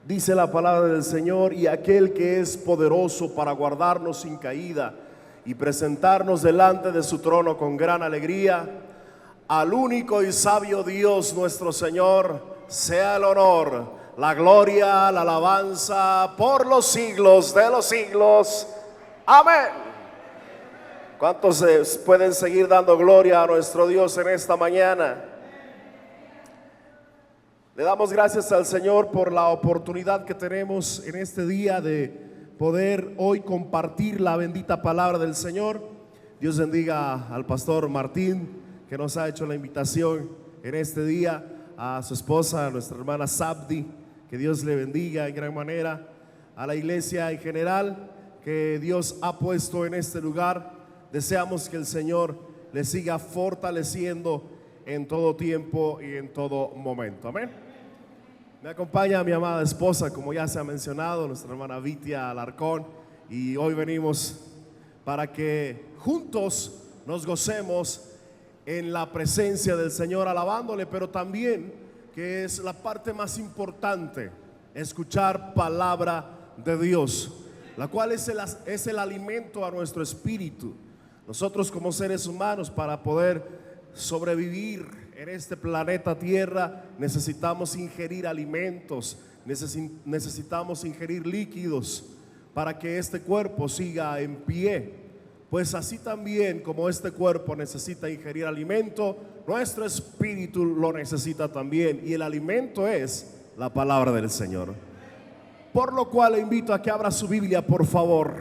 Dice la palabra del Señor: y aquel que es poderoso para guardarnos sin caída y presentarnos delante de su trono con gran alegría, al único y sabio Dios nuestro Señor, sea el honor, la gloria, la alabanza por los siglos de los siglos. Amén. ¿Cuántos pueden seguir dando gloria a nuestro Dios en esta mañana? Le damos gracias al Señor por la oportunidad que tenemos en este día de poder hoy compartir la bendita palabra del Señor. Dios bendiga al pastor Martín, que nos ha hecho la invitación en este día, a su esposa, a nuestra hermana Sabdi, que Dios le bendiga en gran manera, a la iglesia en general que Dios ha puesto en este lugar. Deseamos que el Señor le siga fortaleciendo en todo tiempo y en todo momento. Amén. Me acompaña mi amada esposa, como ya se ha mencionado, nuestra hermana Vitia Alarcón, y hoy venimos para que juntos nos gocemos en la presencia del Señor, alabándole, pero también, que es la parte más importante, escuchar palabra de Dios, la cual es el alimento a nuestro espíritu. Nosotros como seres humanos, para poder sobrevivir en este planeta Tierra, necesitamos ingerir alimentos, necesitamos ingerir líquidos para que este cuerpo siga en pie. Pues así también como este cuerpo necesita ingerir alimento, nuestro espíritu lo necesita también, y el alimento es la palabra del Señor. Por lo cual le invito a que abra su Biblia, por favor,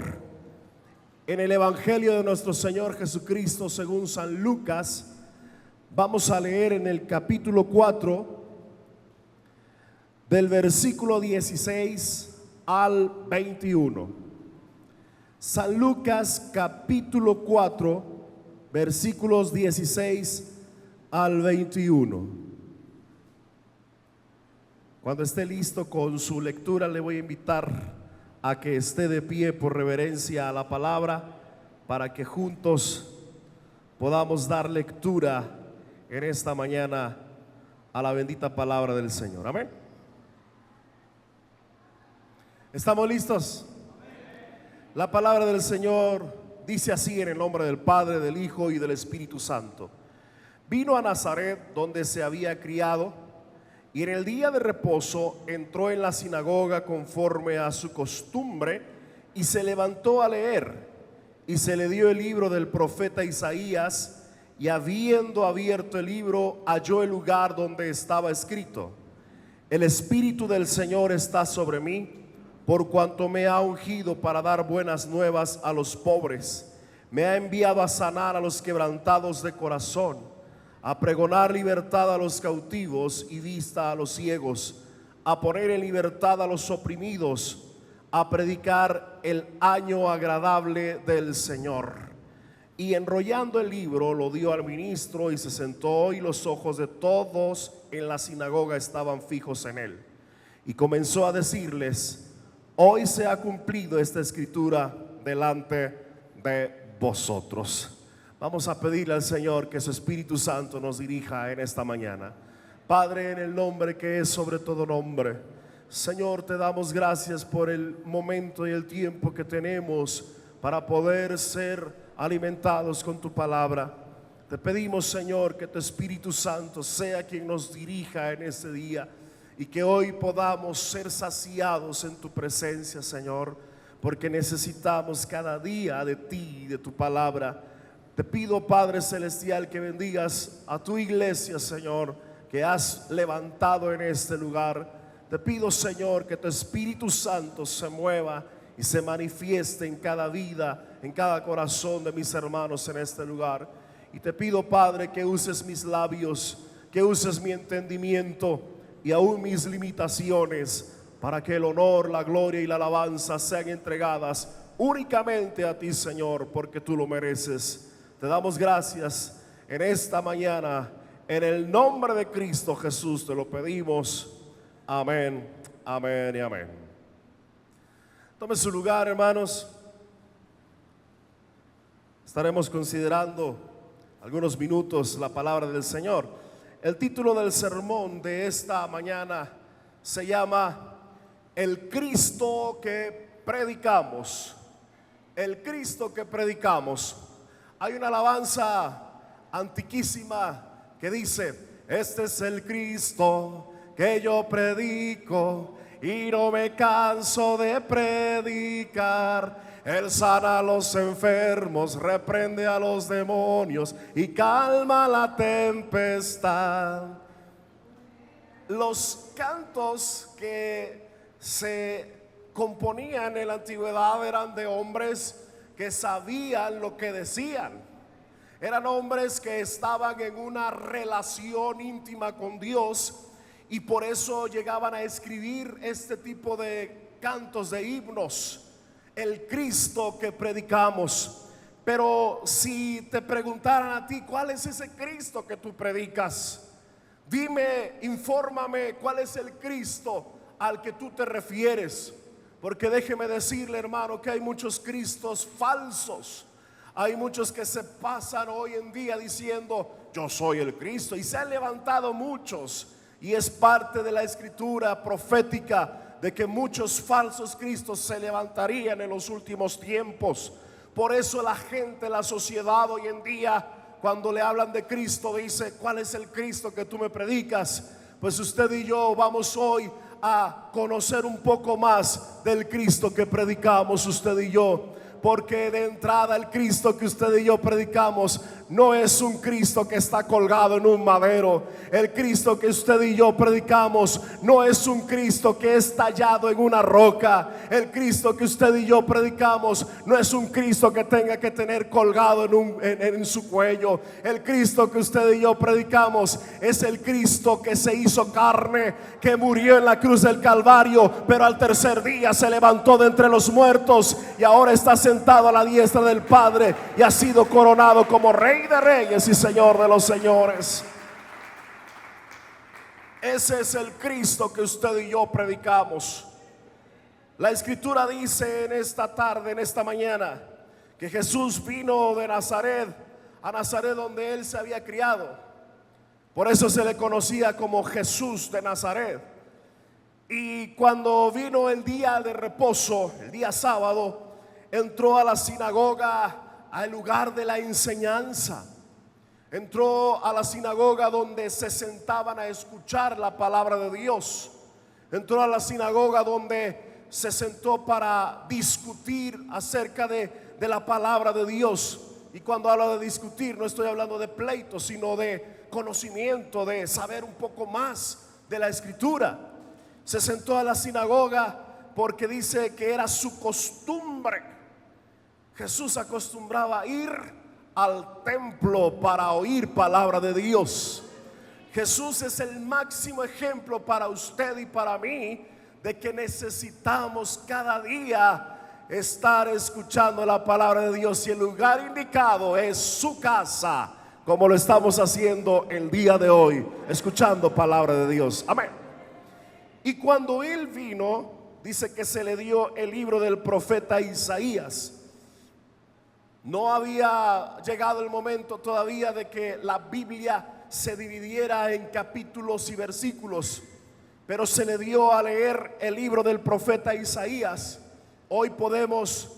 en el Evangelio de nuestro Señor Jesucristo según San Lucas. Vamos a leer en el capítulo 4, del versículo 16 al 21. San Lucas capítulo 4, versículos 16 al 21. Cuando esté listo con su lectura, le voy a invitar a que esté de pie por reverencia a la palabra, para que juntos podamos dar lectura en esta mañana a la bendita palabra del Señor. Amén. ¿Estamos listos? La palabra del Señor dice así, en el nombre del Padre, del Hijo y del Espíritu Santo. Vino a Nazaret, donde se había criado, y en el día de reposo entró en la sinagoga conforme a su costumbre, y se levantó a leer, y se le dio el libro del profeta Isaías. Y habiendo abierto el libro, halló el lugar donde estaba escrito: el Espíritu del Señor está sobre mí, por cuanto me ha ungido para dar buenas nuevas a los pobres. Me ha enviado a sanar a los quebrantados de corazón, a pregonar libertad a los cautivos y vista a los ciegos, a poner en libertad a los oprimidos, a predicar el año agradable del Señor. Y enrollando el libro lo dio al ministro, y se sentó, y los ojos de todos en la sinagoga estaban fijos en él. Y comenzó a decirles: hoy se ha cumplido esta escritura delante de vosotros. Vamos a pedirle al Señor que su Espíritu Santo nos dirija en esta mañana. Padre, en el nombre que es sobre todo nombre, Señor, te damos gracias por el momento y el tiempo que tenemos para poder ser alimentados con tu palabra. Te pedimos, Señor, que tu Espíritu Santo sea quien nos dirija en este día, y que hoy podamos ser saciados en tu presencia, Señor, porque necesitamos cada día de ti y de tu palabra. Te pido, Padre Celestial, que bendigas a tu iglesia, Señor, que has levantado en este lugar. Te pido, Señor, que tu Espíritu Santo se mueva y se manifieste en cada vida, en cada corazón de mis hermanos en este lugar. Y te pido, Padre, que uses mis labios, que uses mi entendimiento y aún mis limitaciones, para que el honor, la gloria y la alabanza sean entregadas únicamente a ti, Señor, porque tú lo mereces. Te damos gracias en esta mañana, en el nombre de Cristo Jesús te lo pedimos. Amén, amén y amén. Tome su lugar, hermanos. Estaremos considerando algunos minutos la palabra del Señor. El título del sermón de esta mañana se llama El Cristo que predicamos, el Cristo que predicamos. Hay una alabanza antiquísima que dice: este es el Cristo que yo predico y no me canso de predicar. Él sana a los enfermos, reprende a los demonios y calma la tempestad. Los cantos que se componían en la antigüedad eran de hombres que sabían lo que decían. Eran hombres que estaban en una relación íntima con Dios y por eso llegaban a escribir este tipo de cantos, de himnos. El Cristo que predicamos. Pero si te preguntaran a ti, ¿cuál es ese Cristo que tú predicas? Dime, infórmame, ¿cuál es el Cristo al que tú te refieres? Porque déjeme decirle, hermano, que hay muchos Cristos falsos. Hay muchos que se pasan hoy en día diciendo: yo soy el Cristo, y se han levantado muchos, y es parte de la escritura profética de que muchos falsos cristos se levantarían en los últimos tiempos. Por eso la gente, la sociedad hoy en día, cuando le hablan de Cristo, dice: ¿cuál es el Cristo que tú me predicas? Pues usted y yo vamos hoy a conocer un poco más del Cristo que predicamos usted y yo. Porque de entrada el Cristo que usted y yo predicamos no es un Cristo que está colgado en un madero. El Cristo que usted y yo predicamos no es un Cristo que es tallado en una roca. El Cristo que usted y yo predicamos no es un Cristo que tenga que tener colgado en su cuello. El Cristo que usted y yo predicamos es el Cristo que se hizo carne, que murió en la cruz del Calvario, pero al tercer día se levantó de entre los muertos y ahora está sentado a la diestra del Padre y ha sido coronado como Rey de Reyes y Señor de los señores. Ese es el Cristo que usted y yo predicamos. La escritura dice en esta tarde, en esta mañana, que Jesús vino de Nazaret a Nazaret, donde él se había criado. Por eso se le conocía como Jesús de Nazaret. Y cuando vino el día de reposo, el día sábado, entró a la sinagoga, al lugar de la enseñanza. Entró a la sinagoga donde se sentaban a escuchar la palabra de Dios. Entró a la sinagoga donde se sentó para discutir acerca de la palabra de Dios. Y cuando hablo de discutir, no estoy hablando de pleito, sino de conocimiento, de saber un poco más de la escritura. Se sentó a la sinagoga porque dice que era su costumbre. Jesús acostumbraba a ir al templo para oír palabra de Dios. Jesús es el máximo ejemplo para usted y para mí de que necesitamos cada día estar escuchando la palabra de Dios, y el lugar indicado es su casa, como lo estamos haciendo el día de hoy, escuchando palabra de Dios. Amén. Y cuando él vino, dice que se le dio el libro del profeta Isaías. No había llegado el momento todavía de que la Biblia se dividiera en capítulos y versículos, pero se le dio a leer el libro del profeta Isaías. Hoy podemos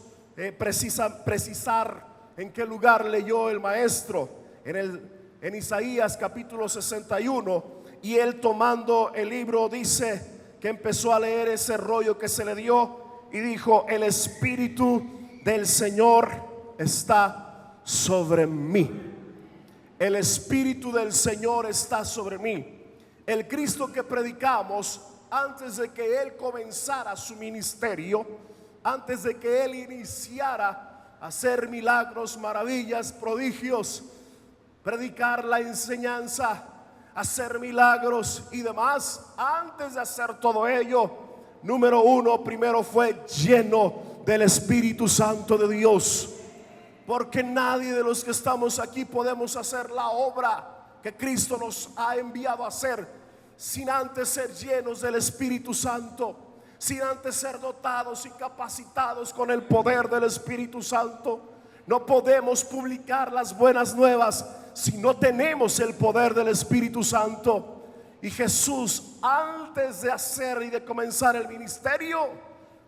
precisar en qué lugar leyó el maestro en Isaías capítulo 61, y él, tomando el libro, dice que empezó a leer ese rollo que se le dio y dijo: el Espíritu del Señor está sobre mí. El Espíritu del Señor está sobre mí. El Cristo que predicamos, antes de que él comenzara su ministerio, antes de que él iniciara a hacer milagros, maravillas, prodigios, predicar la enseñanza, hacer milagros y demás, antes de hacer todo ello, número uno, primero fue lleno del Espíritu Santo de Dios. Porque nadie de los que estamos aquí podemos hacer la obra que Cristo nos ha enviado a hacer sin antes ser llenos del Espíritu Santo, sin antes ser dotados y capacitados con el poder del Espíritu Santo. No podemos publicar las buenas nuevas si no tenemos el poder del Espíritu Santo. Y Jesús, antes de hacer y de comenzar el ministerio,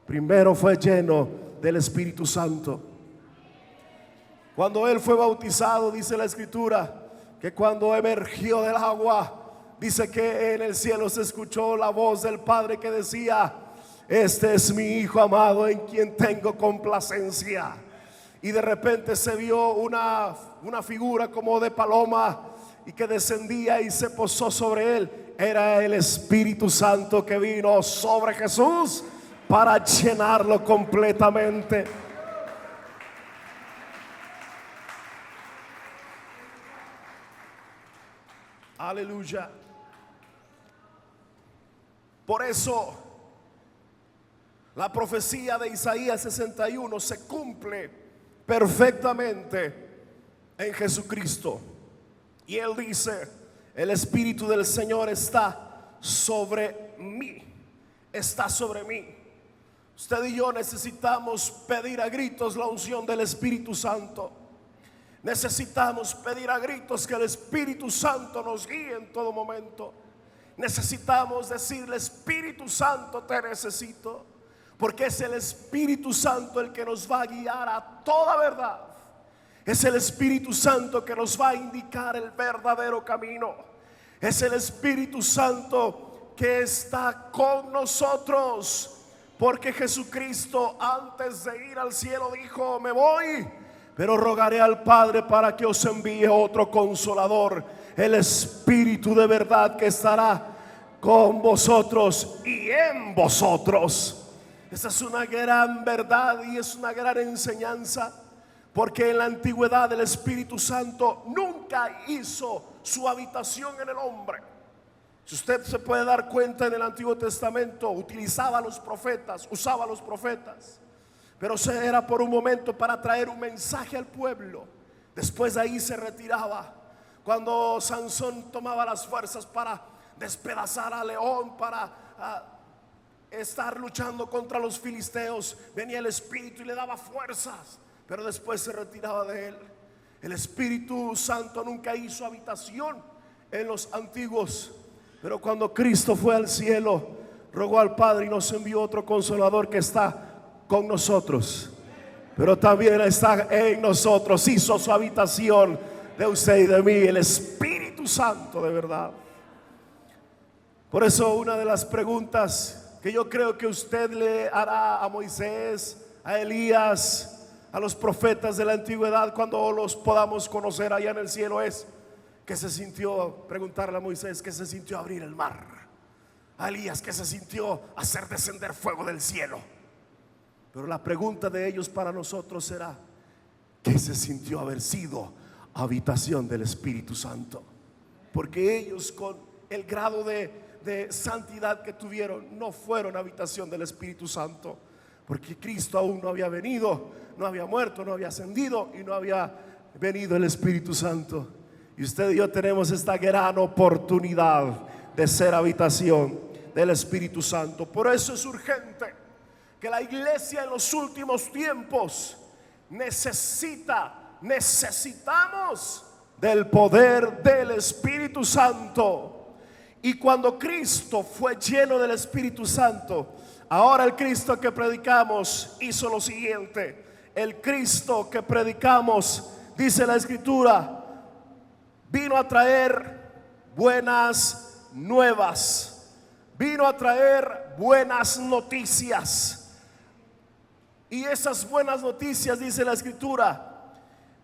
primero fue lleno del Espíritu Santo. Cuando Él fue bautizado, dice la Escritura, que cuando emergió del agua, dice que en el cielo se escuchó la voz del Padre que decía: este es mi Hijo amado en quien tengo complacencia. Y de repente se vio una figura como de paloma y que descendía y se posó sobre él. Era el Espíritu Santo que vino sobre Jesús para llenarlo completamente. Aleluya. Por eso la profecía de Isaías 61 se cumple perfectamente en Jesucristo. Y Él dice: el Espíritu del Señor está sobre mí. Está sobre mí. Usted y yo necesitamos pedir a gritos la unción del Espíritu Santo. Necesitamos pedir a gritos que el Espíritu Santo nos guíe en todo momento. Necesitamos decirle: Espíritu Santo, te necesito. Porque es el Espíritu Santo el que nos va a guiar a toda verdad. Es el Espíritu Santo que nos va a indicar el verdadero camino. Es el Espíritu Santo que está con nosotros. Porque Jesucristo, antes de ir al cielo, dijo: me voy, pero rogaré al Padre para que os envíe otro consolador, el Espíritu de verdad, que estará con vosotros y en vosotros. Esa es una gran verdad y es una gran enseñanza, porque en la antigüedad el Espíritu Santo nunca hizo su habitación en el hombre. Si usted se puede dar cuenta, en el Antiguo Testamento utilizaba a los profetas, usaba a los profetas, pero era por un momento para traer un mensaje al pueblo. Después de ahí se retiraba. Cuando Sansón tomaba las fuerzas para despedazar a León, para estar luchando contra los filisteos, venía el Espíritu y le daba fuerzas, pero después se retiraba de él. El Espíritu Santo nunca hizo habitación en los antiguos, pero cuando Cristo fue al cielo, rogó al Padre y nos envió otro consolador que está con nosotros, pero también está en nosotros. Hizo su habitación de usted y de mí, el Espíritu Santo de verdad. Por eso una de las preguntas que yo creo que usted le hará a Moisés, a Elías, a los profetas de la antigüedad, cuando los podamos conocer allá en el cielo, es: ¿qué se sintió? Preguntarle a Moisés: ¿qué se sintió abrir el mar? A Elías: ¿qué se sintió hacer descender fuego del cielo? Pero la pregunta de ellos para nosotros será: ¿qué se sintió haber sido habitación del Espíritu Santo? Porque ellos, con el grado de santidad que tuvieron, no fueron habitación del Espíritu Santo, porque Cristo aún no había venido, no había muerto, no había ascendido y no había venido el Espíritu Santo. Y usted y yo tenemos esta gran oportunidad de ser habitación del Espíritu Santo. Por eso es urgente que la iglesia en los últimos tiempos necesitamos del poder del Espíritu Santo. Y cuando Cristo fue lleno del Espíritu Santo, ahora el Cristo que predicamos hizo lo siguiente. El Cristo que predicamos, dice la Escritura, vino a traer buenas nuevas, vino a traer buenas noticias. Y esas buenas noticias, dice la Escritura,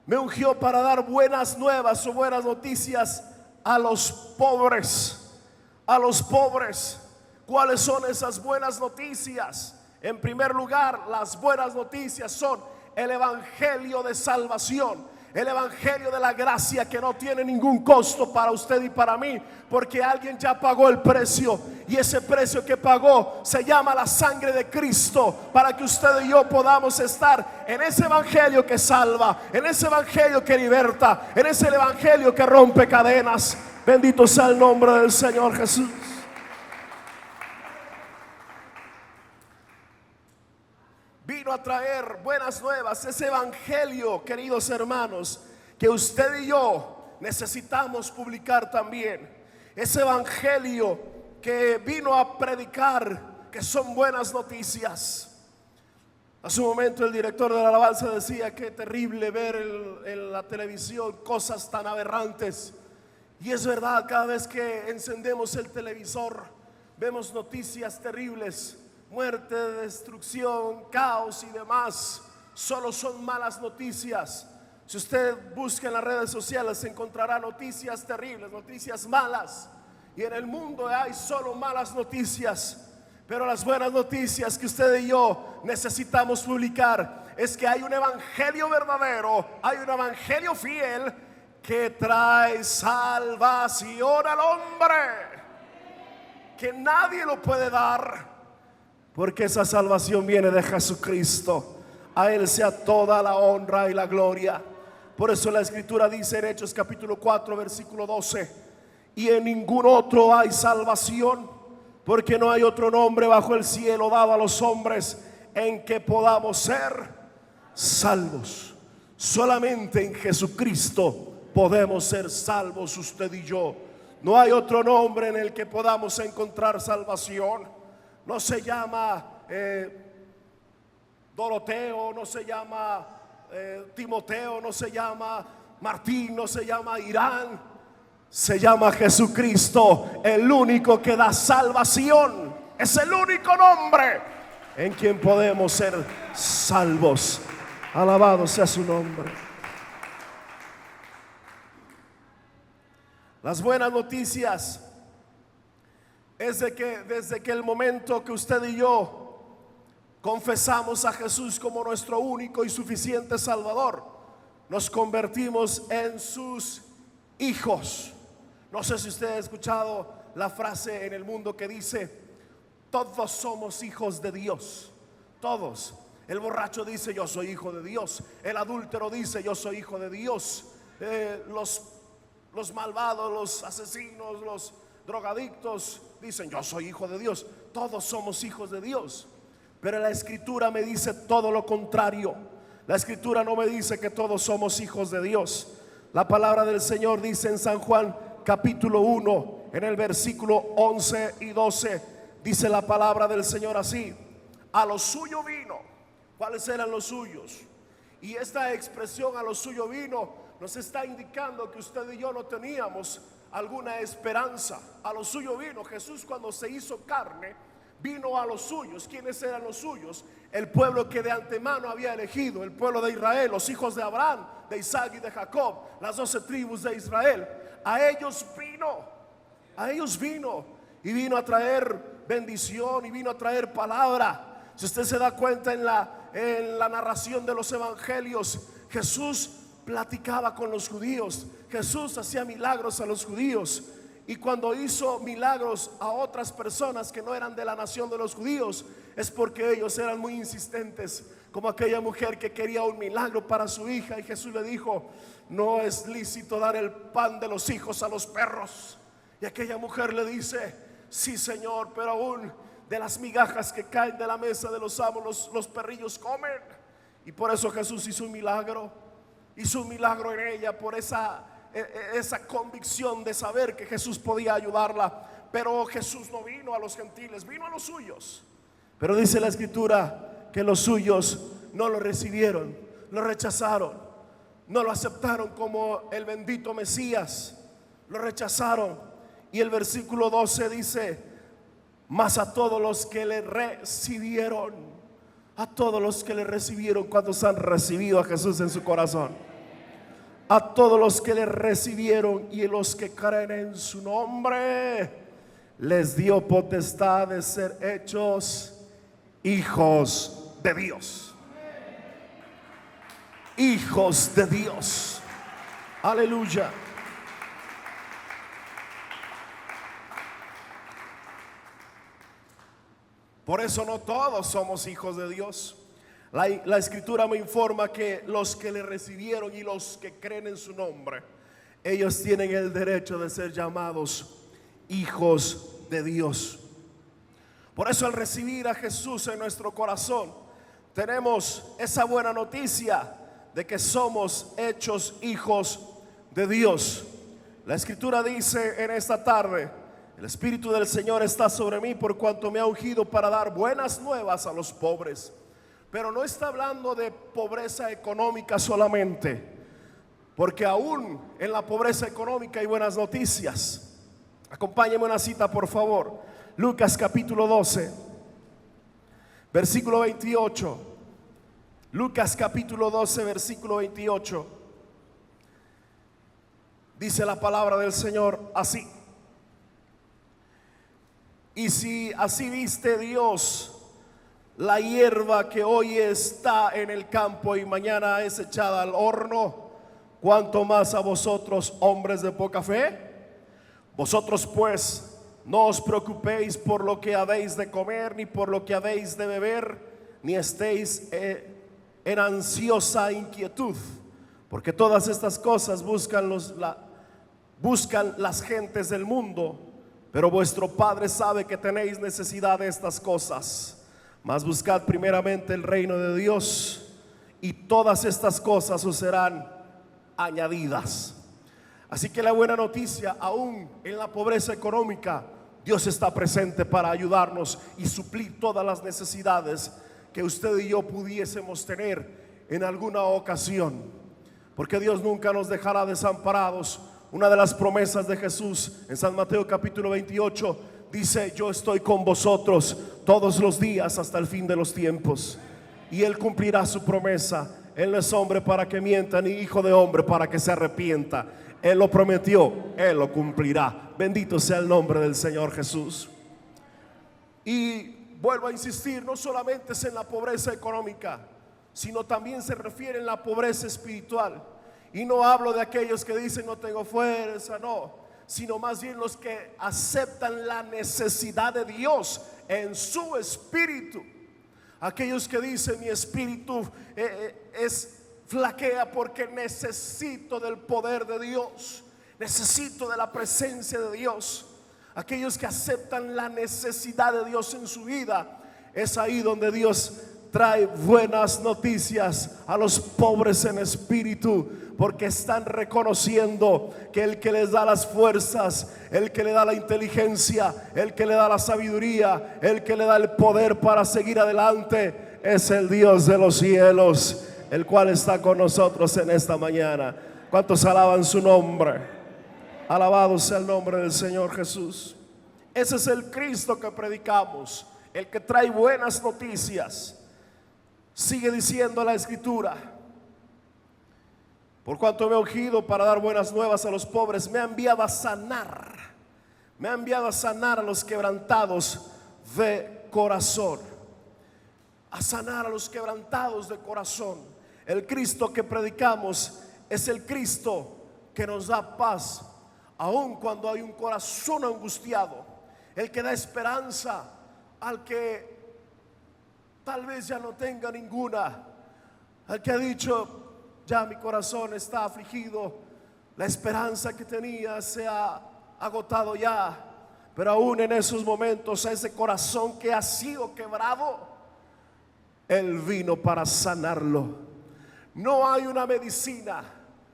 me ungió para dar buenas nuevas o buenas noticias a los pobres. A los pobres. ¿Cuáles son esas buenas noticias? En primer lugar, las buenas noticias son el evangelio de salvación, el evangelio de la gracia, que no tiene ningún costo para usted y para mí, porque alguien ya pagó el precio, y ese precio que pagó se llama la sangre de Cristo, para que usted y yo podamos estar en ese evangelio que salva, en ese evangelio que liberta, en ese evangelio que rompe cadenas. Bendito sea el nombre del Señor Jesús. Vino a traer buenas nuevas, ese evangelio, queridos hermanos, que usted y yo necesitamos publicar también. ese evangelio que vino a predicar que son buenas noticias. Hace un momento el director de la alabanza decía que terrible ver en la televisión cosas tan aberrantes. Y es verdad, cada vez que encendemos el televisor vemos noticias terribles, muerte, destrucción, caos y demás. Solo son malas noticias. Si usted busca en las redes sociales encontrará noticias terribles, noticias malas. Y en el mundo hay solo malas noticias. Pero las buenas noticias que usted y yo necesitamos publicar es que hay un evangelio verdadero, hay un evangelio fiel que trae salvación al hombre, que nadie lo puede dar, porque esa salvación viene de Jesucristo. A Él sea toda la honra y la gloria. Por eso la Escritura dice en Hechos capítulo 4 versículo 12: y en ningún otro hay salvación, porque no hay otro nombre bajo el cielo dado a los hombres en que podamos ser salvos. Solamente en Jesucristo podemos ser salvos usted y yo. No hay otro nombre en el que podamos encontrar salvación. No se llama Doroteo, no se llama Timoteo, no se llama Martín, no se llama Irán. Se llama Jesucristo, el único que da salvación. Es el único nombre en quien podemos ser salvos. Alabado sea su nombre. Las buenas noticias es de que desde que el momento que usted y yo confesamos a Jesús como nuestro único y suficiente Salvador, nos convertimos en sus hijos. No sé si usted ha escuchado la frase en el mundo que dice: todos somos hijos de Dios. Todos. El borracho dice: yo soy hijo de Dios. El adúltero dice: yo soy hijo de Dios. Los malvados, los asesinos, los drogadictos dicen: yo soy hijo de Dios. Todos somos hijos de Dios. Pero la Escritura me dice todo lo contrario. La Escritura no me dice que todos somos hijos de Dios. La palabra del Señor dice en San Juan capítulo 1 en el versículo 11 y 12, dice la palabra del Señor así: a lo suyo vino. ¿Cuáles eran los suyos? Y esta expresión, a lo suyo vino, nos está indicando que usted y yo no teníamos alguna esperanza. A lo suyo vino. Jesús, cuando se hizo carne, vino a los suyos. ¿Quiénes eran los suyos? El pueblo que de antemano había elegido, el pueblo de Israel, los hijos de Abraham, de Isaac y de Jacob, las 12 tribus de Israel. A ellos vino y vino a traer bendición y vino a traer palabra. Si usted se da cuenta en la narración de los evangelios, Jesús platicaba con los judíos, Jesús hacía milagros a los judíos. Y cuando hizo milagros a otras personas que no eran de la nación de los judíos, es porque ellos eran muy insistentes, como aquella mujer que quería un milagro para su hija, y Jesús le dijo: no es lícito dar el pan de los hijos a los perros. Y aquella mujer le dice: sí, Señor, pero aún de las migajas que caen de la mesa de los amos los perrillos comen. Y por eso Jesús hizo un milagro en ella, por esa convicción de saber que Jesús podía ayudarla. Pero Jesús no vino a los gentiles, vino a los suyos. Pero dice la Escritura que los suyos no lo recibieron, lo rechazaron, no lo aceptaron como el bendito Mesías, lo rechazaron. Y el versículo 12 dice: mas a todos los que le recibieron, a todos los que le recibieron, ¿cuántos han recibido a Jesús en su corazón? A todos los que le recibieron y los que creen en su nombre, les dio potestad de ser hechos hijos de Dios. Hijos de Dios. Aleluya. Por eso no todos somos hijos de Dios. La Escritura me informa que los que le recibieron y los que creen en su nombre, ellos tienen el derecho de ser llamados hijos de Dios. Por eso al recibir a Jesús en nuestro corazón, tenemos esa buena noticia de que somos hechos hijos de Dios. La escritura dice en esta tarde: el Espíritu del Señor está sobre mí por cuanto me ha ungido para dar buenas nuevas a los pobres. Pero no está hablando de pobreza económica solamente, porque aún en la pobreza económica hay buenas noticias. Acompáñenme una cita, por favor. Lucas capítulo 12, versículo 28. Lucas capítulo 12, versículo 28. Dice la palabra del Señor así: y si así viste Dios la hierba que hoy está en el campo y mañana es echada al horno, ¿cuánto más a vosotros, hombres de poca fe? Vosotros pues no os preocupéis por lo que habéis de comer, ni por lo que habéis de beber, ni estéis en ansiosa inquietud, porque todas estas cosas buscan las gentes del mundo, pero vuestro Padre sabe que tenéis necesidad de estas cosas. Mas buscad primeramente el reino de Dios, y todas estas cosas os serán añadidas. Así que la buena noticia: aún en la pobreza económica, Dios está presente para ayudarnos y suplir todas las necesidades que usted y yo pudiésemos tener en alguna ocasión, porque Dios nunca nos dejará desamparados. Una de las promesas de Jesús en San Mateo capítulo 28 dice: yo estoy con vosotros todos los días hasta el fin de los tiempos. Y Él cumplirá su promesa. Él no es hombre para que mienta, ni hijo de hombre para que se arrepienta. Él lo prometió, Él lo cumplirá. Bendito sea el nombre del Señor Jesús. Y vuelvo a insistir, no solamente es en la pobreza económica, sino también se refiere en la pobreza espiritual. Y no hablo de aquellos que dicen no tengo fuerza, no, sino más bien los que aceptan la necesidad de Dios en su espíritu. Aquellos que dicen mi espíritu flaquea porque necesito del poder de Dios, necesito de la presencia de Dios. Aquellos que aceptan la necesidad de Dios en su vida, es ahí donde Dios trae buenas noticias a los pobres en espíritu, porque están reconociendo que el que les da las fuerzas, el que le da la inteligencia, el que le da la sabiduría, el que le da el poder para seguir adelante, es el Dios de los cielos, el cual está con nosotros en esta mañana. ¿Cuántos alaban su nombre? Alabado sea el nombre del Señor Jesús. Ese es el Cristo que predicamos, el que trae buenas noticias. Sigue diciendo la escritura: por cuanto me ha ungido para dar buenas nuevas a los pobres, me ha enviado a sanar. Me ha enviado a sanar a los quebrantados de corazón. A sanar a los quebrantados de corazón. El Cristo que predicamos es el Cristo que nos da paz, aun cuando hay un corazón angustiado. El que da esperanza al que tal vez ya no tenga ninguna, al que ha dicho ya mi corazón está afligido, la esperanza que tenía se ha agotado ya. Pero aún en esos momentos, a ese corazón que ha sido quebrado, Él vino para sanarlo. No hay una medicina,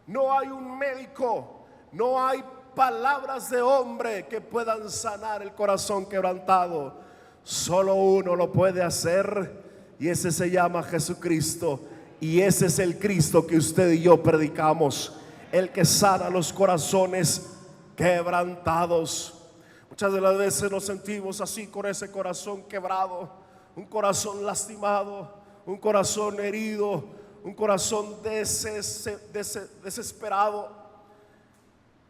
no hay un médico, no hay palabras de hombre que puedan sanar el corazón quebrantado. Solo uno lo puede hacer, y ese se llama Jesucristo. Y ese es el Cristo que usted y yo predicamos, el que sana los corazones quebrantados. Muchas de las veces nos sentimos así, con ese corazón quebrado, un corazón lastimado, un corazón herido, un corazón desesperado.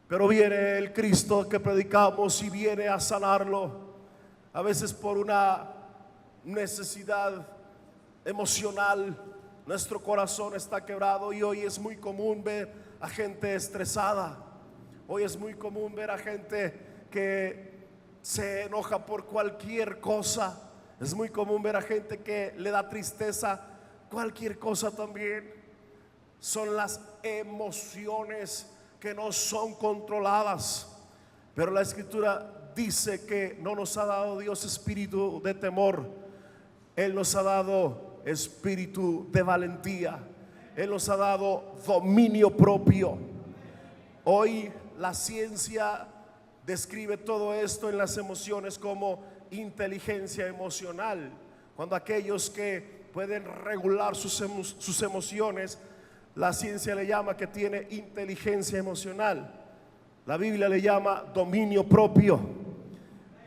Pero viene el Cristo que predicamos y viene a sanarlo, a veces por una necesidad emocional. Nuestro corazón está quebrado, y hoy es muy común ver a gente estresada. Hoy es muy común ver a gente que se enoja por cualquier cosa. Es muy común ver a gente que le da tristeza cualquier cosa también. Son las emociones que no son controladas. Pero la escritura dice que no nos ha dado Dios espíritu de temor. Él nos ha dado espíritu de valentía. Él nos ha dado dominio propio. Hoy la ciencia describe todo esto en las emociones como inteligencia emocional. Cuando aquellos que pueden regular sus emociones, la ciencia le llama que tiene inteligencia emocional. La Biblia le llama dominio propio,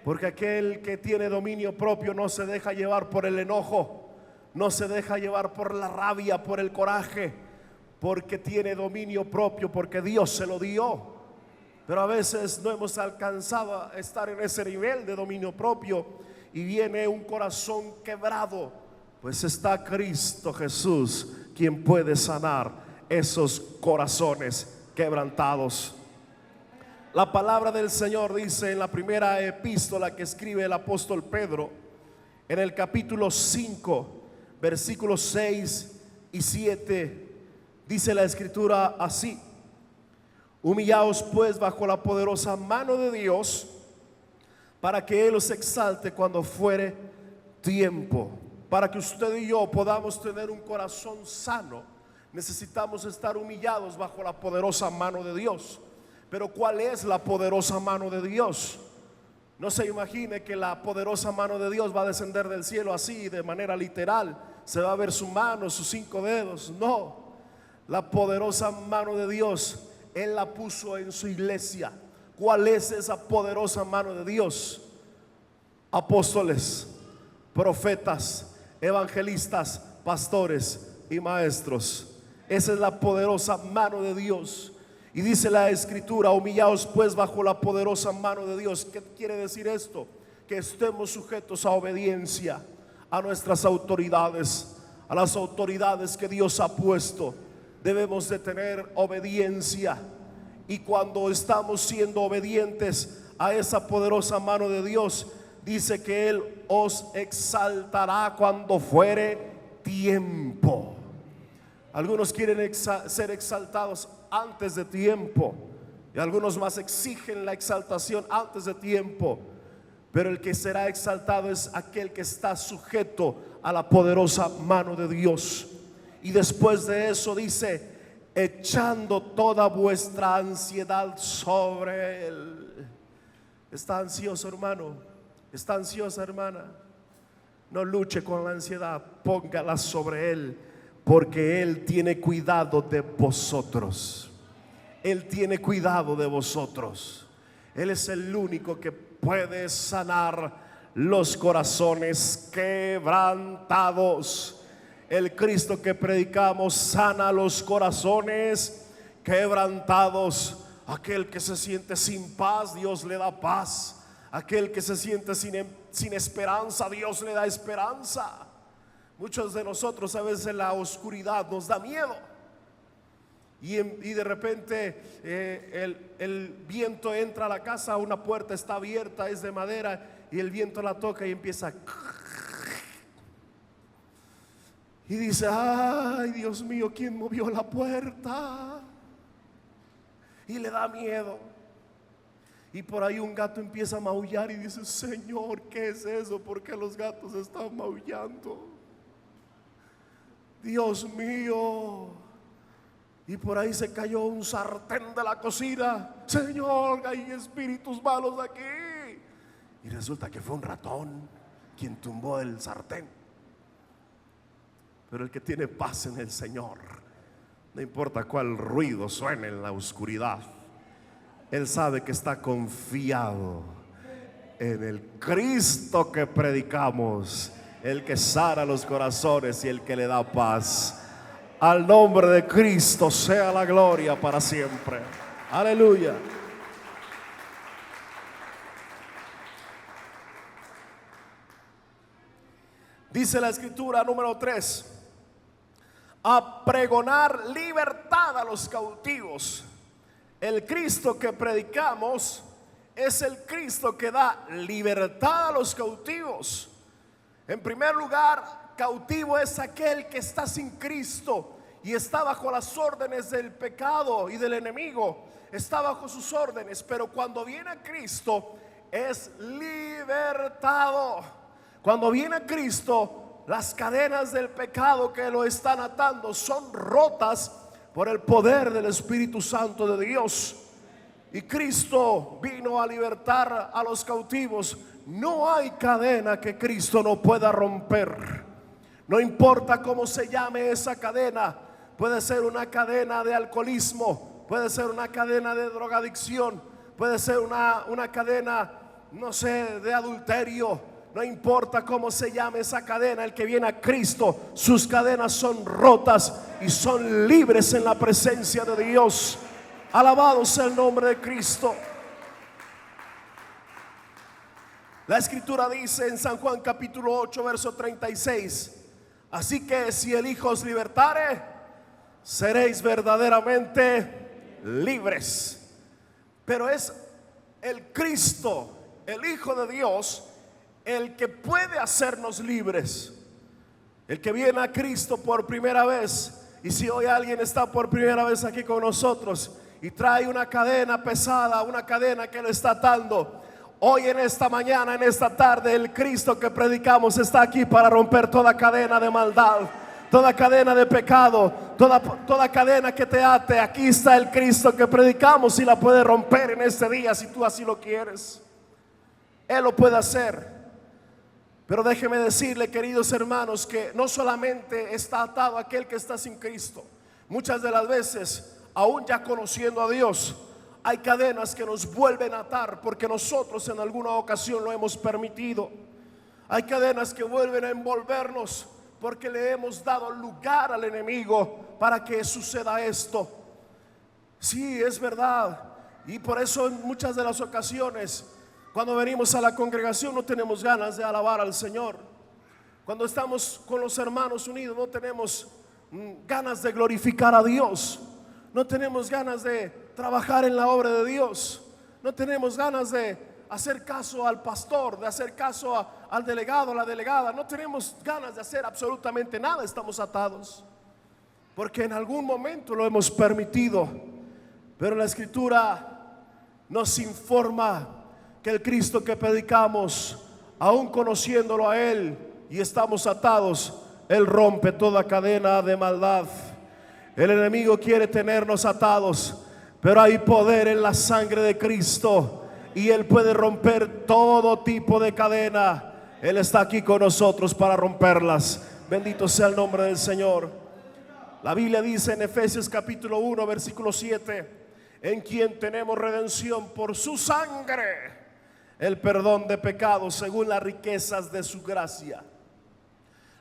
porque aquel que tiene dominio propio no se deja llevar por el enojo, no se deja llevar por la rabia, por el coraje, porque tiene dominio propio, porque Dios se lo dio. Pero a veces no hemos alcanzado a estar en ese nivel de dominio propio y viene un corazón quebrado. Pues está Cristo Jesús, quien puede sanar esos corazones quebrantados. La palabra del Señor dice en la primera epístola que escribe el apóstol Pedro, en el capítulo 5, versículos 6 y 7, dice la escritura así: humillaos pues bajo la poderosa mano de Dios, para que Él os exalte cuando fuere tiempo. Para que usted y yo podamos tener un corazón sano, necesitamos estar humillados bajo la poderosa mano de Dios. Pero ¿cuál es la poderosa mano de Dios? No se imagine que la poderosa mano de Dios va a descender del cielo así de manera literal. Se va a ver su mano, sus 5 dedos. No, la poderosa mano de Dios Él la puso en su iglesia. ¿Cuál es esa poderosa mano de Dios? Apóstoles, profetas, evangelistas, pastores y maestros. Esa es la poderosa mano de Dios. Y dice la escritura: humillaos pues bajo la poderosa mano de Dios. ¿Qué quiere decir esto? Que estemos sujetos a obediencia a nuestras autoridades, a las autoridades que Dios ha puesto. Debemos de tener obediencia, y cuando estamos siendo obedientes a esa poderosa mano de Dios, dice que Él os exaltará cuando fuere tiempo. Algunos quieren ser exaltados antes de tiempo, y algunos más exigen la exaltación antes de tiempo. Pero el que será exaltado es aquel que está sujeto a la poderosa mano de Dios. Y después de eso dice: echando toda vuestra ansiedad sobre Él. ¿Está ansioso, hermano? ¿Está ansiosa, hermana? No luche con la ansiedad, póngala sobre Él, porque Él tiene cuidado de vosotros. Él tiene cuidado de vosotros. Él es el único que puede sanar los corazones quebrantados. El Cristo que predicamos sana los corazones quebrantados. Aquel que se siente sin paz, Dios le da paz. Aquel que se siente sin esperanza, Dios le da esperanza. Muchos de nosotros a veces la oscuridad nos da miedo, y de repente el viento entra a la casa, una puerta está abierta, es de madera, y el viento la toca y empieza y dice: ay, Dios mío, ¿quién movió la puerta? Y le da miedo. Y por ahí un gato empieza a maullar y dice: Señor, ¿qué es eso? ¿Por qué los gatos están maullando? Dios mío. Y por ahí se cayó un sartén de la cocina. Señor, hay espíritus malos aquí. Y resulta que fue un ratón quien tumbó el sartén. Pero el que tiene paz en el Señor, no importa cuál ruido suene en la oscuridad, él sabe que está confiado en el Cristo que predicamos, el que sana los corazones y el que le da paz. Al nombre de Cristo sea la gloria para siempre. Aleluya. Dice la escritura número 3: a pregonar libertad a los cautivos. El Cristo que predicamos es el Cristo que da libertad a los cautivos. En primer lugar, cautivo es aquel que está sin Cristo y está bajo las órdenes del pecado y del enemigo. Está bajo sus órdenes, pero cuando viene a Cristo es libertado. Cuando viene a Cristo, las cadenas del pecado que lo están atando son rotas por el poder del Espíritu Santo de Dios. y Cristo vino a libertar a los cautivos, no hay cadena que Cristo no pueda romper. No importa cómo se llame esa cadena. Puede ser una cadena de alcoholismo, puede ser una cadena de drogadicción, puede ser una cadena, no sé, de adulterio. No importa cómo se llame esa cadena, el que viene a Cristo, sus cadenas son rotas y son libres en la presencia de Dios. Alabado sea el nombre de Cristo. La escritura dice en San Juan capítulo 8 verso 36: así que si el Hijo os libertare, seréis verdaderamente libres. Pero es el Cristo, el Hijo de Dios, el que puede hacernos libres. El que viene a Cristo por primera vez. Y si hoy alguien está por primera vez aquí con nosotros y trae una cadena pesada, una cadena que lo está atando, hoy en esta mañana, en esta tarde, el Cristo que predicamos está aquí para romper toda cadena de maldad, toda cadena de pecado, toda cadena que te ate. Aquí está el Cristo que predicamos y la puede romper en este día si tú así lo quieres. Él lo puede hacer. Pero déjeme decirle, queridos hermanos, que no solamente está atado aquel que está sin Cristo. Muchas de las veces, aún ya conociendo a Dios, hay cadenas que nos vuelven a atar porque nosotros en alguna ocasión lo hemos permitido. Hay cadenas que vuelven a envolvernos porque le hemos dado lugar al enemigo para que suceda esto. Sí, es verdad. Y por eso en muchas de las ocasiones, cuando venimos a la congregación, no tenemos ganas de alabar al Señor. Cuando estamos con los hermanos unidos, no tenemos ganas de glorificar a Dios. No tenemos ganas de trabajar en la obra de Dios. No tenemos ganas de hacer caso al pastor, de hacer caso al delegado, a la delegada. No tenemos ganas de hacer absolutamente nada. Estamos atados porque en algún momento lo hemos permitido. Pero la escritura nos informa que el Cristo que predicamos, aún conociéndolo a Él y estamos atados, Él rompe toda cadena de maldad. El enemigo quiere tenernos atados, pero hay poder en la sangre de Cristo y Él puede romper todo tipo de cadena. Él está aquí con nosotros para romperlas. Bendito sea el nombre del Señor. La Biblia dice en Efesios capítulo 1 versículo 7: en quien tenemos redención por su sangre, el perdón de pecados según las riquezas de su gracia.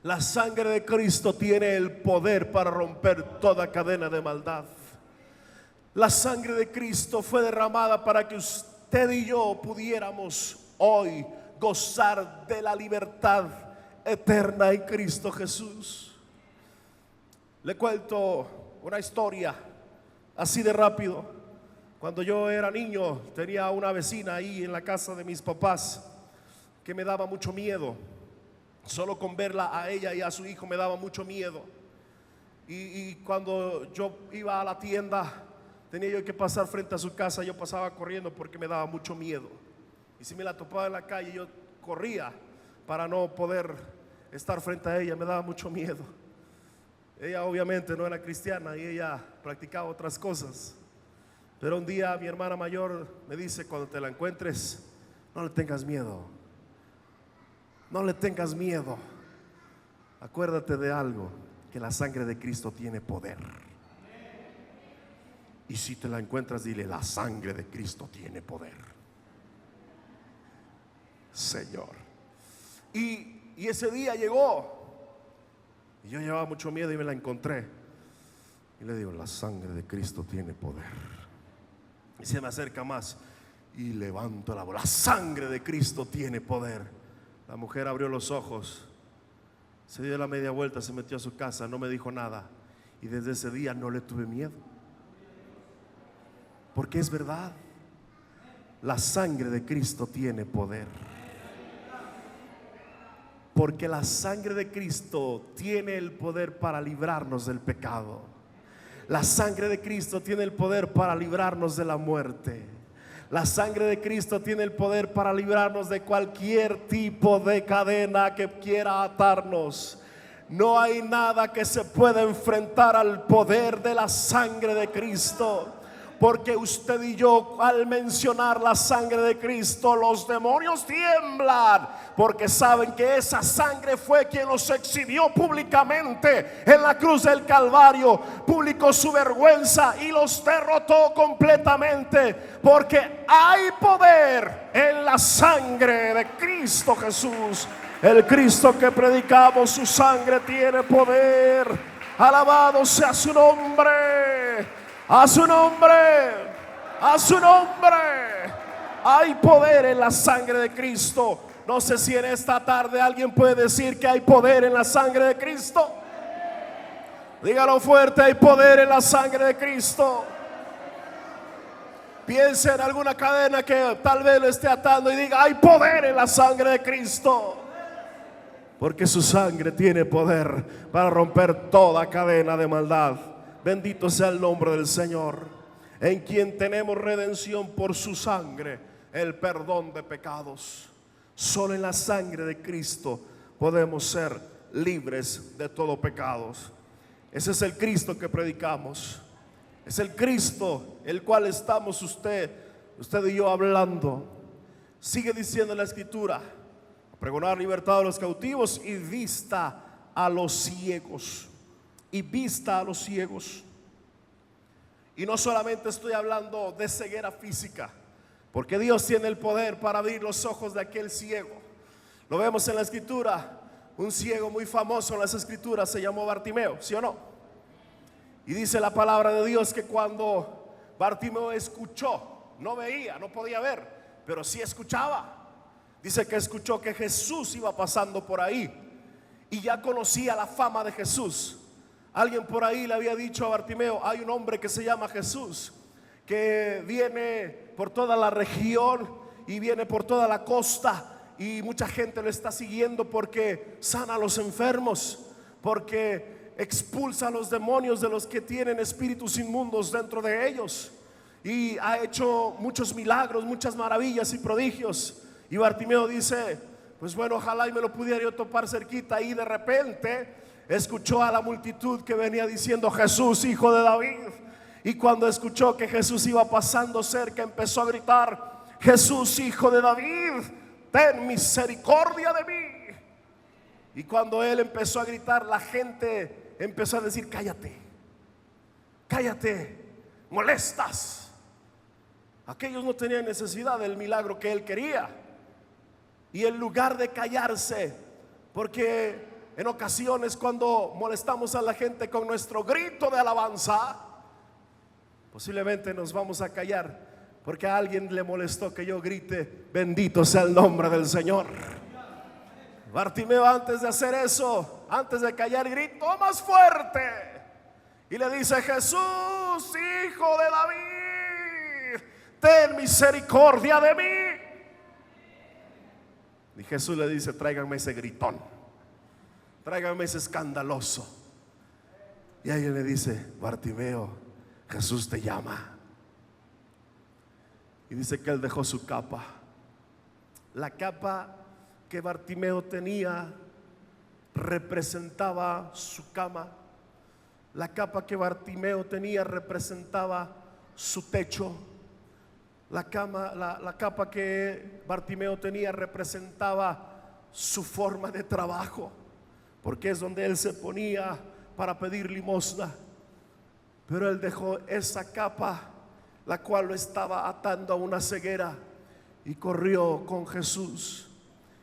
La sangre de Cristo tiene el poder para romper toda cadena de maldad. La sangre de Cristo fue derramada para que usted y yo pudiéramos hoy gozar de la libertad eterna en Cristo Jesús. Le cuento una historia así de rápido. Cuando yo era niño, tenía una vecina ahí en la casa de mis papás que me daba mucho miedo. Solo con verla a ella y a su hijo me daba mucho miedo. Y cuando yo iba a la tienda, tenía yo que pasar frente a su casa, yo pasaba corriendo porque me daba mucho miedo. Y si me la topaba en la calle, yo corría para no poder estar frente a ella. Me daba mucho miedo. Ella obviamente no era cristiana y ella practicaba otras cosas. Pero un día mi hermana mayor me dice: cuando te la encuentres, no le tengas miedo. No le tengas miedo. Acuérdate de algo, que la sangre de Cristo tiene poder. Y si te la encuentras, dile: la sangre de Cristo tiene poder, Señor. Y ese día llegó y yo llevaba mucho miedo y me la encontré. Y le digo: la sangre de Cristo tiene poder. Y se me acerca más y levanto la voz: la sangre de Cristo tiene poder. La mujer abrió los ojos, se dio la media vuelta, se metió a su casa, no me dijo nada. Y desde ese día no le tuve miedo, porque es verdad, la sangre de Cristo tiene poder. Porque la sangre de Cristo tiene el poder para librarnos del pecado. La sangre de Cristo tiene el poder para librarnos de la muerte. La sangre de Cristo tiene el poder para librarnos de cualquier tipo de cadena que quiera atarnos. No hay nada que se pueda enfrentar al poder de la sangre de Cristo. porque usted y yo, al mencionar la sangre de Cristo, los demonios tiemblan, porque saben que esa sangre fue quien los exhibió públicamente en la cruz del Calvario, publicó su vergüenza y los derrotó completamente, porque hay poder en la sangre de Cristo Jesús. El Cristo que predicamos, su sangre tiene poder. Alabado sea su nombre. A su nombre, a su nombre. Hay poder en la sangre de Cristo. No sé si en esta tarde alguien puede decir que hay poder en la sangre de Cristo. Dígalo fuerte: hay poder en la sangre de Cristo. Piense en alguna cadena que tal vez lo esté atando y diga: hay poder en la sangre de Cristo. Porque su sangre tiene poder para romper toda cadena de maldad. Bendito sea el nombre del Señor, en quien tenemos redención por su sangre, el perdón de pecados. Solo en la sangre de Cristo podemos ser libres de todo pecado. Ese es el Cristo que predicamos. Es el Cristo el cual estamos usted y yo hablando. Sigue diciendo la Escritura: pregonar libertad a los cautivos y vista a los ciegos. Y vista a los ciegos. Y no solamente estoy hablando de ceguera física, porque Dios tiene el poder para abrir los ojos de aquel ciego. Lo vemos en la Escritura. Un ciego muy famoso en las Escrituras se llamó Bartimeo, ¿sí o no? Y dice la palabra de Dios que cuando Bartimeo escuchó, no veía, no podía ver, pero sí escuchaba. Dice que escuchó que Jesús iba pasando por ahí y ya conocía la fama de Jesús. Alguien por ahí le había dicho a Bartimeo: hay un hombre que se llama Jesús, que viene por toda la región y viene por toda la costa, y mucha gente lo está siguiendo porque sana a los enfermos, porque expulsa a los demonios de los que tienen espíritus inmundos dentro de ellos, y ha hecho muchos milagros, muchas maravillas y prodigios. Y Bartimeo dice: pues bueno, ojalá y me lo pudiera yo topar cerquita. Y de repente escuchó a la multitud que venía diciendo: Jesús, hijo de David. Y cuando escuchó que Jesús iba pasando cerca, empezó a gritar: Jesús, hijo de David, ten misericordia de mí. Y cuando él empezó a gritar, la gente empezó a decir: cállate, cállate, molestas. Aquellos no tenían necesidad del milagro que él quería. Y en lugar de callarse, porque en ocasiones cuando molestamos a la gente con nuestro grito de alabanza, posiblemente nos vamos a callar porque a alguien le molestó que yo grite: bendito sea el nombre del Señor. Bartimeo, antes de hacer eso, antes de callar, gritó más fuerte y le dice: Jesús, hijo de David, ten misericordia de mí. Y Jesús le dice: tráiganme ese gritón, tráigame ese escandaloso. Y alguien le dice: Bartimeo, Jesús te llama. Y dice que él dejó su capa. La capa que Bartimeo tenía representaba su cama. La capa que Bartimeo tenía representaba su techo. La capa que Bartimeo tenía representaba su forma de trabajo, porque es donde él se ponía para pedir limosna. Pero él dejó esa capa, la cual lo estaba atando a una ceguera, y corrió con Jesús.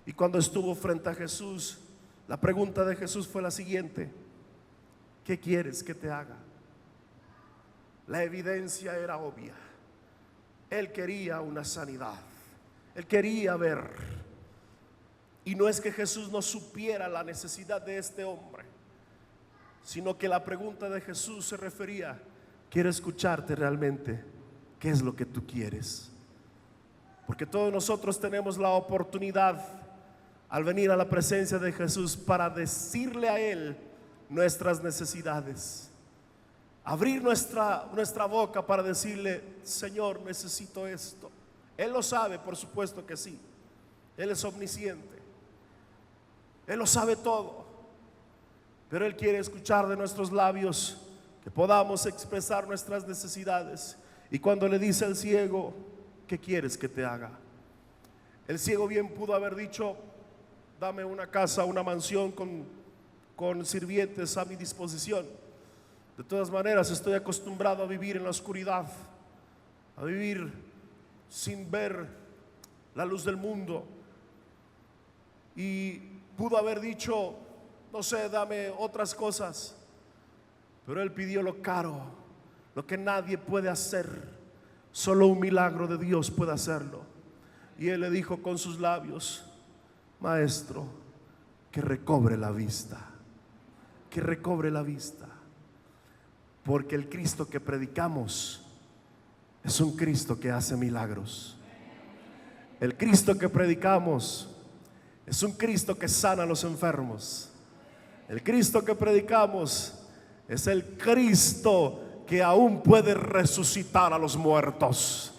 Y cuando estuvo frente a Jesús, la pregunta de Jesús fue la siguiente: ¿qué quieres que te haga? La evidencia era obvia. Él quería una sanidad, él quería ver. Y no es que Jesús no supiera la necesidad de este hombre, sino que la pregunta de Jesús se refería: quiero escucharte realmente, ¿qué es lo que tú quieres? Porque todos nosotros tenemos la oportunidad al venir a la presencia de Jesús para decirle a Él nuestras necesidades, abrir nuestra boca para decirle: Señor, necesito esto. Él lo sabe, por supuesto que sí. Él es omnisciente, Él lo sabe todo. Pero Él quiere escuchar de nuestros labios que podamos expresar nuestras necesidades. Y cuando le dice al ciego: ¿qué quieres que te haga? El ciego bien pudo haber dicho: dame una casa, una mansión con sirvientes a mi disposición. De todas maneras, estoy acostumbrado a vivir en la oscuridad, a vivir sin ver la luz del mundo. Y pudo haber dicho: no sé, dame otras cosas. Pero él pidió lo caro, lo que nadie puede hacer. Solo un milagro de Dios puede hacerlo. Y él le dijo con sus labios: maestro, que recobre la vista, que recobre la vista. Porque el Cristo que predicamos es un Cristo que hace milagros. El Cristo que predicamos es un Cristo que sana a los enfermos. El Cristo que predicamos es el Cristo que aún puede resucitar a los muertos.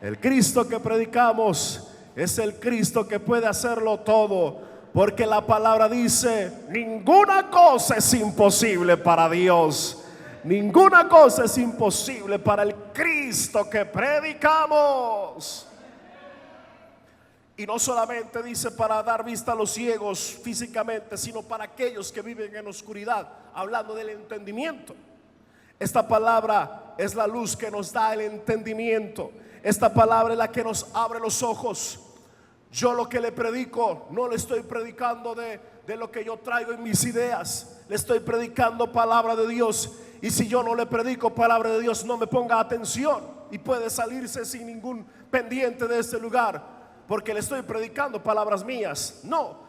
El Cristo que predicamos es el Cristo que puede hacerlo todo, porque la palabra dice: ninguna cosa es imposible para Dios. Ninguna cosa es imposible para el Cristo que predicamos. Y no solamente dice para dar vista a los ciegos físicamente, sino para aquellos que viven en oscuridad, hablando del entendimiento. Esta palabra es la luz que nos da el entendimiento. Esta palabra es la que nos abre los ojos. Yo lo que le predico, no le estoy predicando de lo que yo traigo en mis ideas. Le estoy predicando palabra de Dios. Y si yo no le predico palabra de Dios, no me ponga atención y puede salirse sin ningún pendiente de este lugar, porque le estoy predicando palabras mías. No,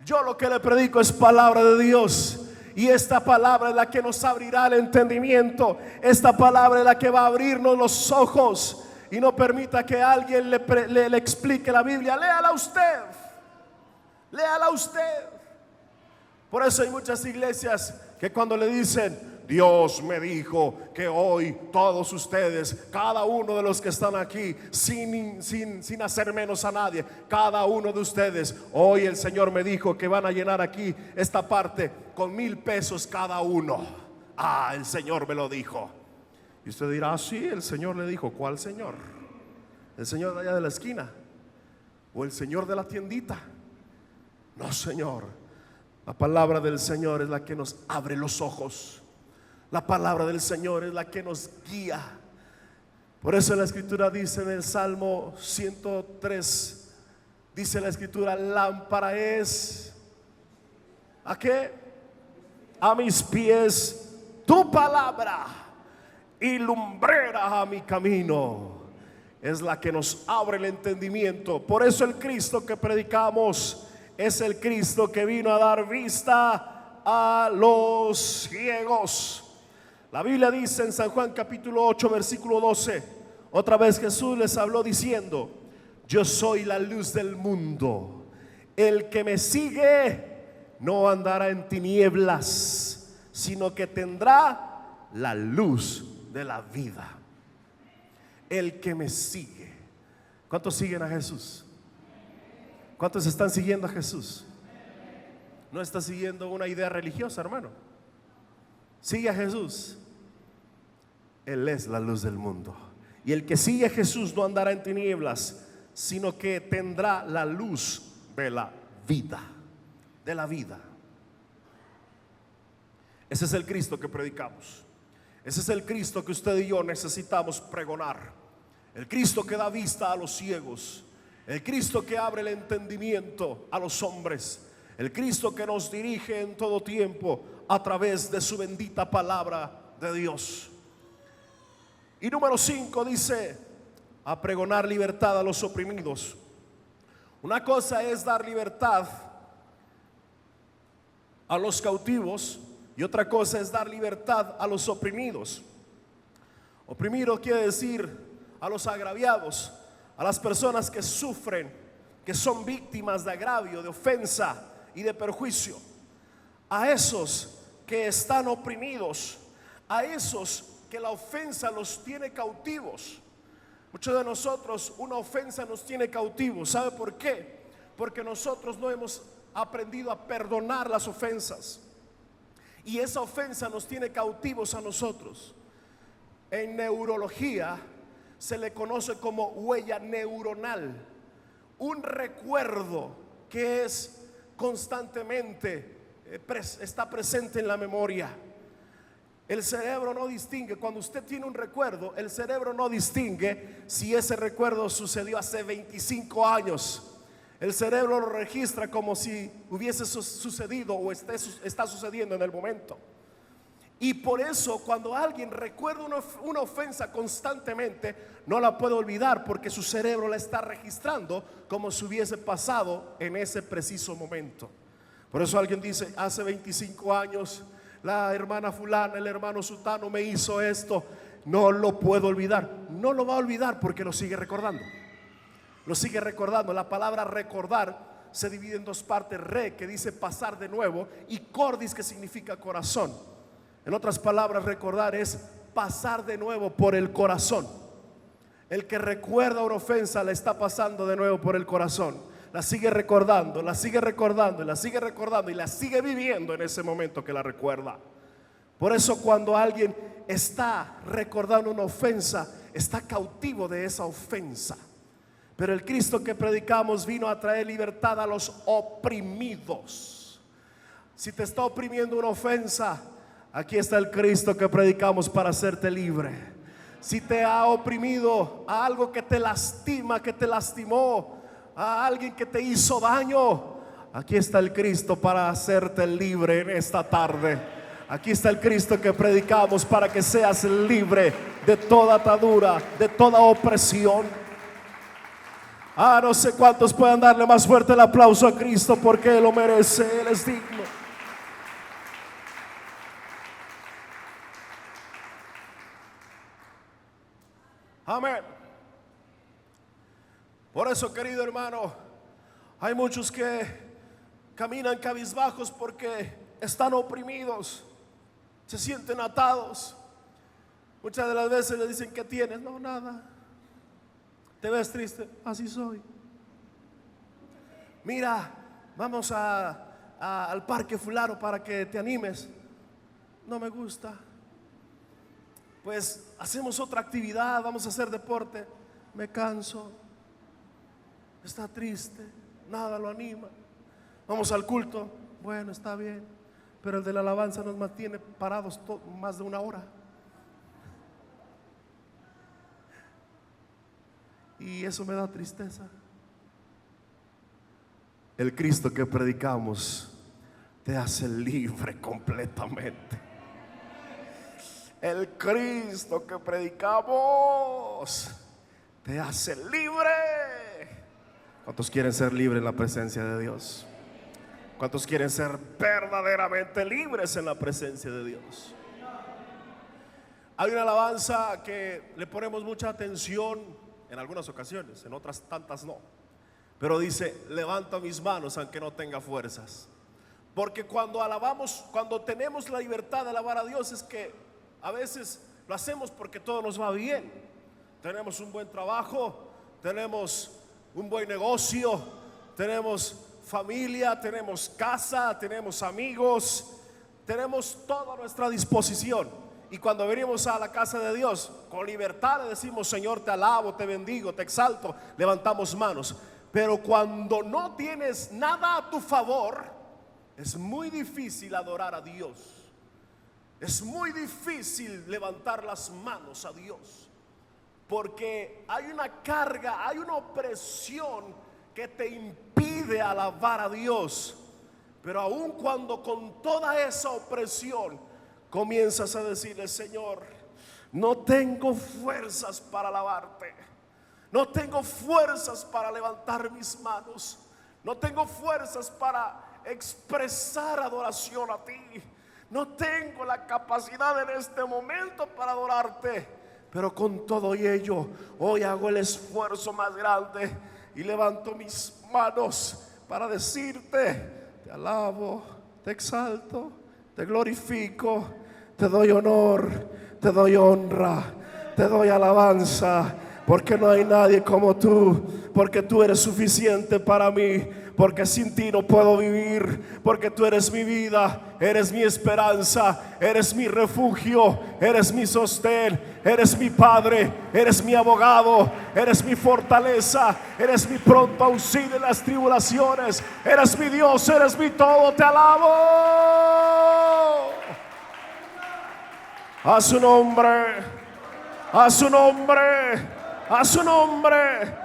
yo lo que le predico es palabra de Dios. Y esta palabra es la que nos abrirá el entendimiento. Esta palabra es la que va a abrirnos los ojos. Y no permita que alguien le explique la Biblia. Léala usted. Léala usted. Por eso hay muchas iglesias que cuando le dicen: Dios me dijo que hoy todos ustedes, cada uno de los que están aquí, sin hacer menos a nadie, cada uno de ustedes, hoy el Señor me dijo que van a llenar aquí esta parte con 1,000 pesos cada uno. Ah, el Señor me lo dijo. Y usted dirá: sí, el Señor le dijo. ¿Cuál Señor? ¿El Señor de allá de la esquina? ¿O el Señor de la tiendita? No, Señor. La palabra del Señor es la que nos abre los ojos. La palabra del Señor es la que nos guía. Por eso la Escritura dice en el Salmo 103, dice la Escritura: lámpara es ¿a qué? A mis pies tu palabra, y lumbrera a mi camino. Es la que nos abre el entendimiento. Por eso el Cristo que predicamos es el Cristo que vino a dar vista a los ciegos. La Biblia dice en San Juan capítulo 8 versículo 12, otra vez Jesús les habló diciendo: yo soy la luz del mundo. El que me sigue no andará en tinieblas, sino que tendrá la luz de la vida. El que me sigue. ¿Cuántos siguen a Jesús? ¿Cuántos están siguiendo a Jesús? No está siguiendo una idea religiosa, hermano. Sigue a Jesús. Él es la luz del mundo. Y el que sigue a Jesús no andará en tinieblas, sino que tendrá la luz de la vida. De la vida. Ese es el Cristo que predicamos. Ese es el Cristo que usted y yo necesitamos pregonar. El Cristo que da vista a los ciegos. El Cristo que abre el entendimiento a los hombres. El Cristo que nos dirige en todo tiempo a través de su bendita palabra de Dios. Y número 5 dice: a pregonar libertad a los oprimidos. Una cosa es dar libertad a los cautivos y otra cosa es dar libertad a los oprimidos. Oprimido quiere decir a los agraviados, a las personas que sufren, que son víctimas de agravio, de ofensa y de perjuicio. A esos que están oprimidos, a esos que la ofensa los tiene cautivos. Muchos de nosotros una ofensa nos tiene cautivos. ¿Sabe por qué? Porque nosotros no hemos aprendido a perdonar las ofensas, y esa ofensa nos tiene cautivos a nosotros. En neurología se le conoce como huella neuronal, un recuerdo que es constantemente está presente en la memoria. El cerebro no distingue, cuando usted tiene un recuerdo, el cerebro no distingue si ese recuerdo sucedió hace 25 años. El cerebro lo registra como si hubiese sucedido o está sucediendo en el momento. Y por eso cuando alguien recuerda una ofensa constantemente, no la puede olvidar, porque su cerebro la está registrando como si hubiese pasado en ese preciso momento. Por eso alguien dice: hace 25 años la hermana fulana, el hermano sutano me hizo esto. No lo puedo olvidar. No lo va a olvidar porque lo sigue recordando. Lo sigue recordando. La palabra recordar se divide en dos partes: re, que dice pasar de nuevo, y cordis, que significa corazón. En otras palabras, recordar es pasar de nuevo por el corazón. El que recuerda una ofensa la está pasando de nuevo por el corazón. La sigue recordando, la sigue recordando, y la sigue recordando, y la sigue viviendo en ese momento que la recuerda. Por eso cuando alguien está recordando una ofensa, está cautivo de esa ofensa. Pero el Cristo que predicamos vino a traer libertad a los oprimidos. Si te está oprimiendo una ofensa, aquí está el Cristo que predicamos para hacerte libre. Si te ha oprimido a algo que te lastima, que te lastimó, a alguien que te hizo daño, aquí está el Cristo para hacerte libre en esta tarde. Aquí está el Cristo que predicamos para que seas libre de toda atadura, de toda opresión. No sé cuántos puedan darle más fuerte el aplauso a Cristo, porque Él lo merece, Él es digno. Amén. Por eso, querido hermano, hay muchos que caminan cabizbajos porque están oprimidos, se sienten atados. Muchas de las veces le dicen: ¿qué tienes? No, nada. ¿Te ves triste? Así soy. Mira, vamos al parque fulano para que te animes. No me gusta. Pues hacemos otra actividad, vamos a hacer deporte. Me canso. Está triste, nada lo anima. Vamos al culto. Bueno, está bien, pero el de la alabanza nos mantiene parados más de una hora. Y eso me da tristeza. El Cristo que predicamos te hace libre completamente. El Cristo que predicamos te hace libre. ¿Cuántos quieren ser libres en la presencia de Dios? ¿Cuántos quieren ser verdaderamente libres en la presencia de Dios? Hay una alabanza que le ponemos mucha atención en algunas ocasiones, en otras tantas no. Pero dice: levanto mis manos aunque no tenga fuerzas. Porque cuando alabamos, cuando tenemos la libertad de alabar a Dios, es que a veces lo hacemos porque todo nos va bien. Tenemos un buen trabajo, tenemos un buen negocio, tenemos familia, tenemos casa, tenemos amigos, tenemos todo a nuestra disposición. Y cuando venimos a la casa de Dios, con libertad le decimos: Señor, te alabo, te bendigo, te exalto, levantamos manos. Pero cuando no tienes nada a tu favor, es muy difícil adorar a Dios. Es muy difícil levantar las manos a Dios, porque hay una carga, hay una opresión que te impide alabar a Dios. Pero aun cuando con toda esa opresión comienzas a decirle: Señor, no tengo fuerzas para alabarte, no tengo fuerzas para levantar mis manos, no tengo fuerzas para expresar adoración a ti, no tengo la capacidad en este momento para adorarte, pero con todo y ello hoy hago el esfuerzo más grande y levanto mis manos para decirte: te alabo, te exalto, te glorifico, te doy honor, te doy honra, te doy alabanza, porque no hay nadie como tú, porque tú eres suficiente para mí, porque sin ti no puedo vivir, porque tú eres mi vida, eres mi esperanza, eres mi refugio, eres mi sostén, eres mi Padre, eres mi abogado, eres mi fortaleza, eres mi pronto auxilio en las tribulaciones, eres mi Dios, eres mi todo, te alabo. A su nombre, a su nombre, a su nombre.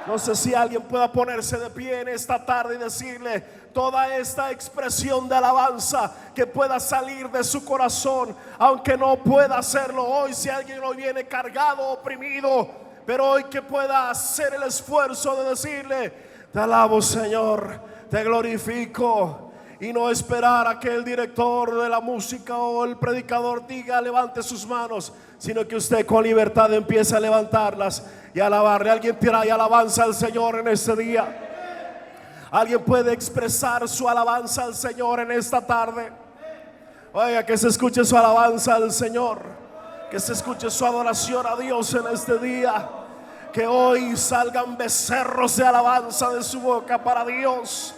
No sé si alguien pueda ponerse de pie en esta tarde y decirle toda esta expresión de alabanza que pueda salir de su corazón, aunque no pueda hacerlo hoy. Si alguien hoy viene cargado, oprimido, pero hoy que pueda hacer el esfuerzo de decirle: te alabo, Señor, te glorifico. Y no esperar a que el director de la música o el predicador diga levante sus manos, sino que usted con libertad empiece a levantarlas y alabarle. Alguien trae alabanza al Señor en este día. Alguien puede expresar su alabanza al Señor en esta tarde. Oiga, que se escuche su alabanza al Señor, que se escuche su adoración a Dios en este día. Que hoy salgan becerros de alabanza de su boca para Dios.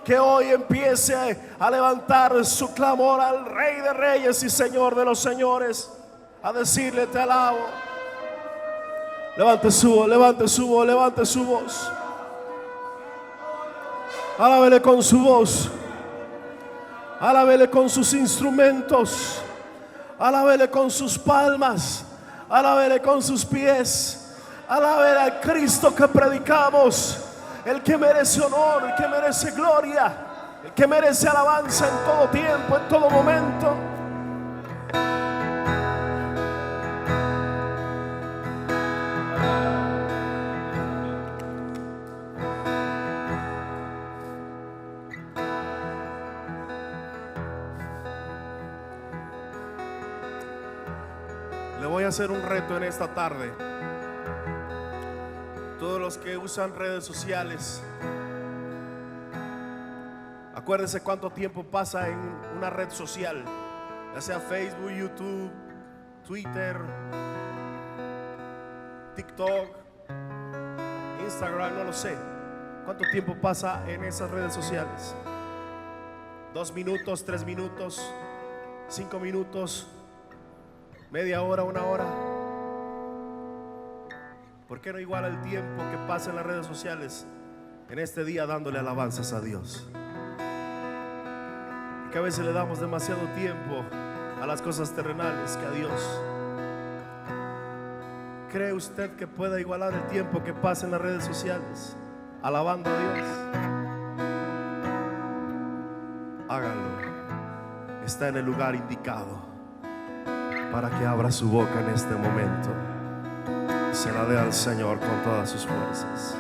Que hoy empiece a levantar su clamor al Rey de Reyes y Señor de los Señores, a decirle: te alabo. Levante su voz, levante su voz, levante su voz. Alábele con su voz, alábele con sus instrumentos, alábele con sus palmas, alábele con sus pies, alábele al Cristo que predicamos, el que merece honor, el que merece gloria, el que merece alabanza en todo tiempo, en todo momento. Le voy a hacer un reto en esta tarde. Todos los que usan redes sociales, acuérdense cuánto tiempo pasa en una red social, ya sea Facebook, YouTube, Twitter, TikTok, Instagram, no lo sé. ¿Cuánto tiempo pasa en esas redes sociales? 2 minutos, 3 minutos, 5 minutos, media hora, 1 hora. ¿Por qué no iguala el tiempo que pasa en las redes sociales en este día dándole alabanzas a Dios? Y que a veces le damos demasiado tiempo a las cosas terrenales que a Dios. ¿Cree usted que pueda igualar el tiempo que pasa en las redes sociales alabando a Dios? Hágalo. Está en el lugar indicado para que abra su boca en este momento. Se la dé al Señor con todas sus fuerzas.